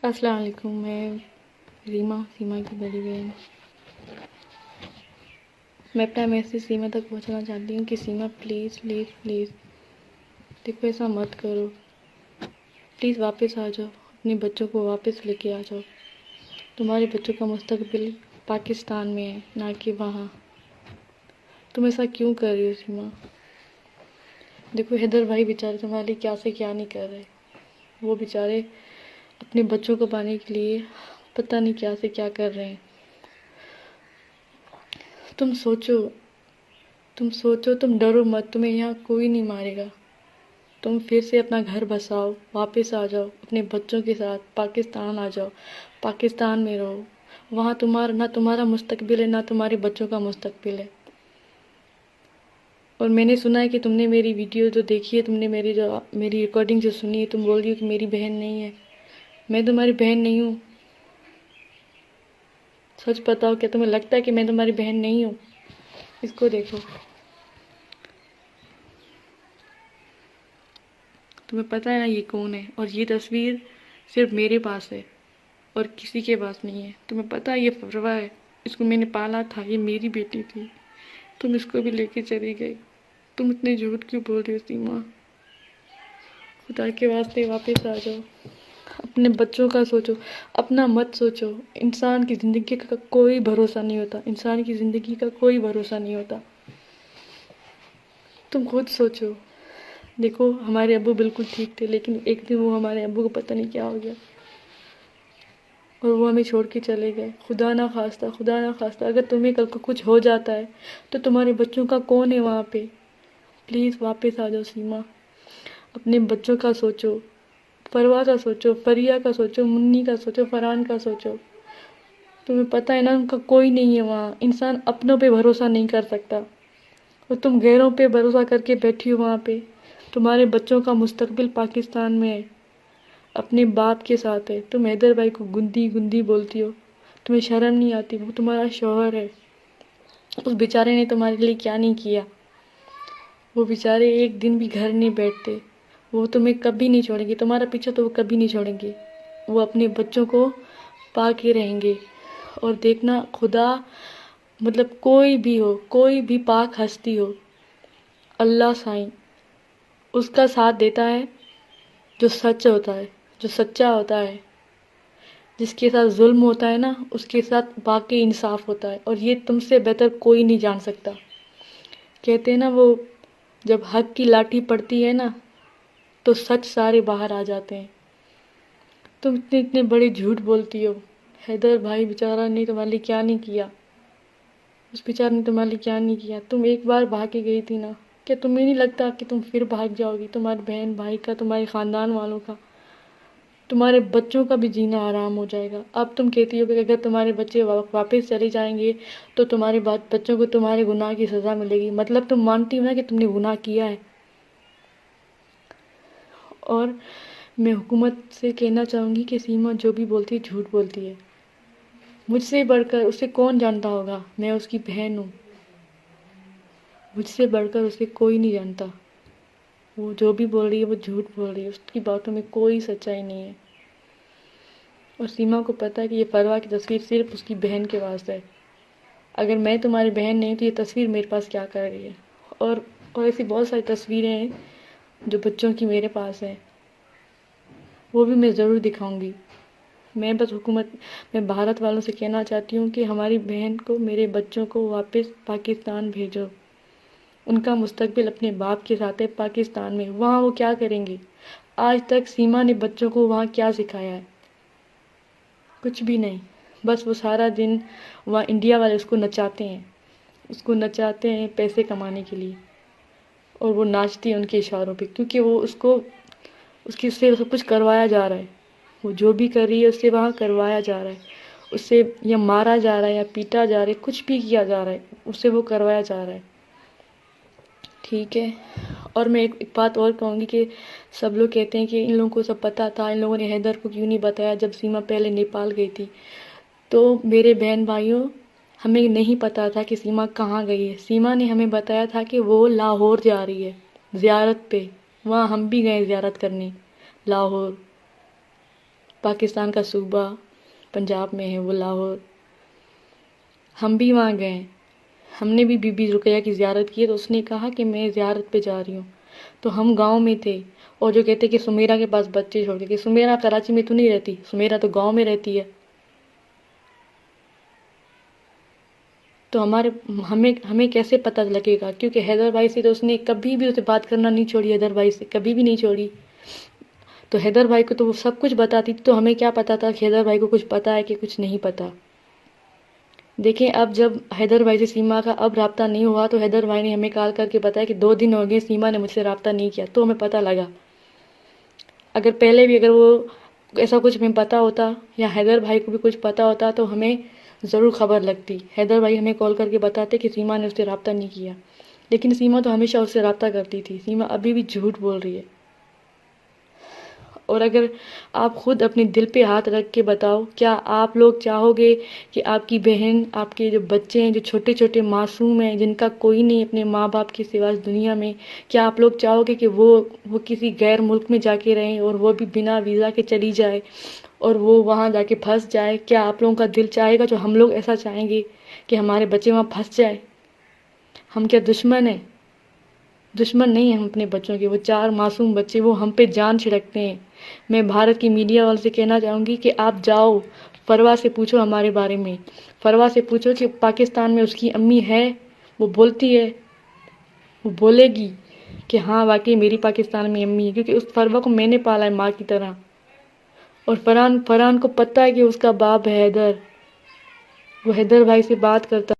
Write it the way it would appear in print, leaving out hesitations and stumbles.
السلام علیکم، میں سیما کی بڑی بہن۔ میں اپنا میسیج سیما تک پہنچانا چاہتی ہوں کہ سیما پلیز پلیز پلیز دیکھو، ایسا مت کرو، پلیز واپس آ جاؤ، اپنے بچوں کو واپس لے کے آ جاؤ۔ تمہارے بچوں کا مستقبل پاکستان میں ہے، نہ کہ وہاں۔ تم ایسا کیوں کر رہی ہو سیما؟ دیکھو حیدر بھائی بیچارے تمہارے لیے کیا سے کیا نہیں کر رہے۔ وہ بیچارے اپنے بچوں کو پانے کے لیے پتہ نہیں کیا سے کیا کر رہے ہیں۔ تم سوچو، تم ڈرو مت، تمہیں یہاں کوئی نہیں مارے گا۔ تم پھر سے اپنا گھر بساؤ، واپس آ جاؤ، اپنے بچوں کے ساتھ پاکستان آ جاؤ، پاکستان میں رہو۔ وہاں نہ تمہارا مستقبل ہے، نہ تمہارے بچوں کا مستقبل ہے۔ اور میں نے سنا ہے کہ تم نے میری ویڈیو جو دیکھی ہے، تم نے میری ریکارڈنگ جو سنی ہے، تم بول رہی ہو کہ میری بہن نہیں ہے۔ میں تمہاری بہن نہیں ہوں۔ سچ بتاؤ، کیا تمہیں لگتا ہے کہ میں تمہاری بہن نہیں ہوں؟ اس کو دیکھو، تمہیں پتہ ہے نا یہ کون ہے؟ اور یہ تصویر صرف میرے پاس ہے اور کسی کے پاس نہیں ہے۔ تمہیں پتہ ہے یہ فروا ہے، اس کو میں نے پالا تھا، یہ میری بیٹی تھی۔ تم اس کو بھی لے کے چلی گئی۔ تم اتنے جھوٹ کیوں بول رہی ہو سیما؟ خدا کے واسطے واپس آ جاؤ، اپنے بچوں کا سوچو، اپنا مت سوچو۔ انسان کی زندگی کا کوئی بھروسہ نہیں ہوتا، انسان کی زندگی کا کوئی بھروسہ نہیں ہوتا۔ تم خود سوچو۔ دیکھو ہمارے ابو بالکل ٹھیک تھے، لیکن ایک دن وہ ہمارے ابو کو پتہ نہیں کیا ہو گیا اور وہ ہمیں چھوڑ کے چلے گئے۔ خدا نہ خواستہ اگر تمہیں کل کو کچھ ہو جاتا ہے تو تمہارے بچوں کا کون ہے وہاں پہ؟ پلیز واپس آ جاؤ سیما، اپنے بچوں کا سوچو، فروا کا سوچو، فریہ کا سوچو، منی کا سوچو، فرحان کا سوچو۔ تمہیں پتہ ہے نا ان کا کوئی نہیں ہے وہاں۔ انسان اپنوں پہ بھروسہ نہیں کر سکتا اور تم غیروں پہ بھروسہ کر کے بیٹھی ہو وہاں پہ۔ تمہارے بچوں کا مستقبل پاکستان میں ہے، اپنے باپ کے ساتھ ہے۔ تم حیدر بھائی کو گندی بولتی ہو، تمہیں شرم نہیں آتی؟ وہ تمہارا شوہر ہے، اس بیچارے نے تمہارے لیے کیا نہیں کیا؟ وہ بیچارے ایک دن بھی گھر نہیں بیٹھتے، وہ تمہیں کبھی نہیں چھوڑیں گے، تمہارا پیچھا تو وہ کبھی نہیں چھوڑیں گے۔ وہ اپنے بچوں کو پا کے رہیں گے۔ اور دیکھنا، خدا کوئی بھی ہو، کوئی بھی پاک ہستی ہو، اللہ سائیں اس کا ساتھ دیتا ہے جو سچ ہوتا ہے، جو سچا ہوتا ہے۔ جس کے ساتھ ظلم ہوتا ہے نا، اس کے ساتھ باقی انصاف ہوتا ہے، اور یہ تم سے بہتر کوئی نہیں جان سکتا۔ کہتے ہیں نا، وہ جب حق کی لاٹھی پڑتی ہے نا تو سچ سارے باہر آ جاتے ہیں۔ تم اتنے بڑے جھوٹ بولتی ہو۔ حیدر بھائی بیچارہ نے تمہارے لیے کیا نہیں کیا، اس بیچارے نے تمہارے لیے کیا نہیں کیا۔ تم ایک بار بھاگ کے گئی تھی نا، کیا تمہیں نہیں لگتا کہ تم پھر بھاگ جاؤ گی؟ تمہارے بہن بھائی کا، تمہارے خاندان والوں کا، تمہارے بچوں کا بھی جینا آرام ہو جائے گا۔ اب تم کہتی ہو کہ اگر تمہارے بچے واپس چلے جائیں گے تو تمہارے بچوں کو تمہارے گناہ کی سزا ملے گی۔ مطلب تم مانتی ہو نا کہ تم نے گناہ کیا ہے۔ اور میں حکومت سے کہنا چاہوں گی کہ سیما جو بھی بولتی ہے جھوٹ بولتی ہے۔ مجھ سے بڑھ کر اسے کون جانتا ہوگا؟ میں اس کی بہن ہوں، مجھ سے بڑھ کر اسے کوئی نہیں جانتا۔ وہ جو بھی بول رہی ہے وہ جھوٹ بول رہی ہے، اس کی باتوں میں کوئی سچائی نہیں ہے۔ اور سیما کو پتہ ہے کہ یہ فروا کی تصویر صرف اس کی بہن کے واسطے ہے۔ اگر میں تمہاری بہن نہیں تو یہ تصویر میرے پاس کیا کر رہی ہے؟ اور ایسی بہت ساری تصویریں ہیں جو بچوں کی میرے پاس ہیں، وہ بھی میں ضرور دکھاؤں گی۔ میں بھارت والوں سے کہنا چاہتی ہوں کہ ہماری بہن کو، میرے بچوں کو واپس پاکستان بھیجو۔ ان کا مستقبل اپنے باپ کے ساتھ ہے پاکستان میں۔ وہاں وہ کیا کریں گے؟ آج تک سیما نے بچوں کو وہاں کیا سکھایا ہے؟ کچھ بھی نہیں۔ بس وہ سارا دن وہاں انڈیا والے اس کو نچاتے ہیں پیسے کمانے کے لیے، اور وہ ناچتی ہے ان کے اشاروں پہ، کیونکہ وہ اس سے سب کچھ کروایا جا رہا ہے۔ وہ جو بھی کر رہی ہے اس سے وہاں کروایا جا رہا ہے، اس سے یا مارا جا رہا ہے یا پیٹا جا رہا ہے، کچھ بھی کیا جا رہا ہے، اس سے وہ کروایا جا رہا ہے۔ ٹھیک ہے۔ اور میں ایک بات اور کہوں گی کہ سب لوگ کہتے ہیں کہ ان لوگوں کو سب پتہ تھا، ان لوگوں نے حیدر کو کیوں نہیں بتایا جب سیما پہلے نیپال گئی تھی؟ تو میرے بہن بھائیوں، ہمیں نہیں پتہ تھا کہ سیما کہاں گئی ہے۔ سیما نے ہمیں بتایا تھا کہ وہ لاہور جا رہی ہے زیارت پہ۔ وہاں ہم بھی گئے زیارت کرنے لاہور۔ پاکستان کا صوبہ پنجاب میں ہے وہ لاہور، ہم بھی وہاں گئے، ہم نے بھی بی بی رقیہ کی زیارت کی، تو اس نے کہا کہ میں زیارت پہ جا رہی ہوں، تو ہم گاؤں میں تھے، اور جو کہتے کہ سمیرہ کے پاس بچے چھوڑ کے، کہ سمیرہ کراچی میں تو نہیں رہتی، سمیرہ تو گاؤں میں رہتی ہے، تو ہمیں کیسے پتہ لگے گا؟ کیونکہ حیدر بھائی سے تو اس نے کبھی بھی اسے بات کرنا نہیں چھوڑی، حیدر بھائی سے کبھی بھی نہیں چھوڑی، تو حیدر بھائی کو تو وہ سب کچھ بتاتی تھی، تو ہمیں کیا پتا تھا کہ حیدر بھائی کو کچھ پتا ہے کہ کچھ نہیں پتا۔ دیکھیں اب جب حیدر بھائی سے سیما کا اب رابطہ نہیں ہوا، تو حیدر بھائی نے ہمیں کال کر کے بتایا کہ 2 دن ہو گئے سیما نے مجھ سے رابطہ نہیں کیا، تو ہمیں پتہ لگا۔ اگر پہلے بھی اگر وہ ایسا کچھ ہمیں پتا ہوتا یا حیدر بھائی کو بھی کچھ پتا ہوتا تو ہمیں ضرور خبر لگتی، حیدر بھائی ہمیں کال کر کے بتاتے کہ سیما نے اس سے رابطہ نہیں کیا، لیکن سیما تو ہمیشہ اس سے رابطہ کرتی تھی، سیما ابھی بھی جھوٹ بول رہی ہے۔ اور اگر آپ خود اپنے دل پہ ہاتھ رکھ کے بتاؤ، کیا آپ لوگ چاہو گے کہ آپ کی بہن، آپ کے جو بچے ہیں جو چھوٹے چھوٹے معصوم ہیں جن کا کوئی نہیں اپنے ماں باپ کے سوا اس دنیا میں، کیا آپ لوگ چاہو گے کہ وہ کسی غیر ملک میں جا کے رہیں اور وہ بھی بنا ویزا کے چلی جائے اور وہ وہاں جا کے پھنس جائے؟ کیا آپ لوگوں کا دل چاہے گا جو ہم لوگ ایسا چاہیں گے کہ ہمارے بچے وہاں پھنس جائے؟ ہم کیا دشمن ہیں؟ دشمن نہیں ہیں ہم اپنے بچوں کے، وہ 4 معصوم بچے وہ ہم پہ جان چھڑکتے ہیں۔ میں بھارت کی میڈیا والوں سے کہنا چاہوں گی کہ آپ جاؤ، فروا سے پوچھو ہمارے بارے میں، فروا سے پوچھو کہ پاکستان میں اس کی امی ہے، وہ بولتی ہے، وہ بولے گی کہ ہاں واقعی میری پاکستان میں امی ہے، کیونکہ اس فروا کو میں نے پالا ہے ماں کی طرح، اور فرحان کو پتہ ہے کہ اس کا باپ ہے حیدر، وہ حیدر بھائی سے بات کرتا